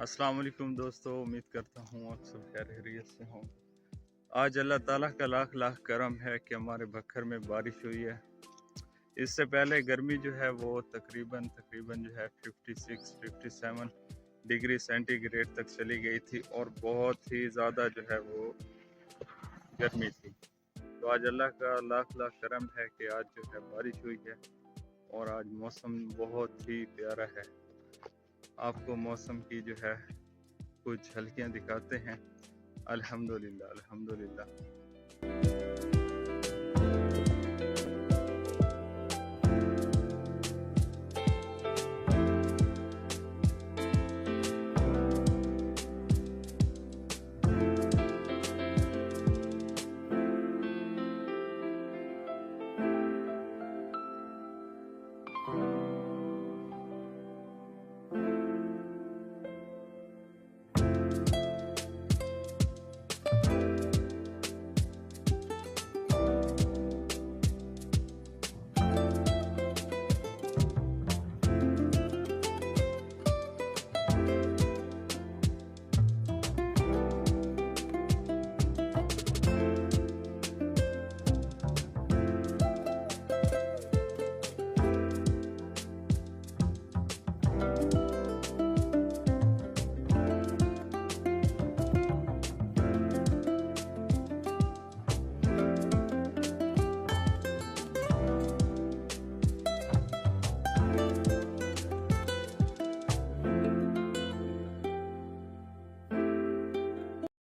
अस्सलाम वालेकुम दोस्तों, उम्मीद करता हूँ आप सब खैरियत से हों। आज अल्लाह ताला का लाख लाख करम है कि हमारे बखर में बारिश हुई है। इससे पहले गर्मी जो है वो तकरीबन जो है 56-57 डिग्री सेंटीग्रेड तक चली गई थी और बहुत ही ज़्यादा जो है वो गर्मी थी। तो आज अल्लाह का लाख लाख करम है कि आज जो है बारिश हुई है और आज मौसम बहुत ही प्यारा है। आपको मौसम की जो है कुछ झलकियाँ दिखाते हैं। अल्हम्दुलिल्लाह अल्हम्दुलिल्लाह।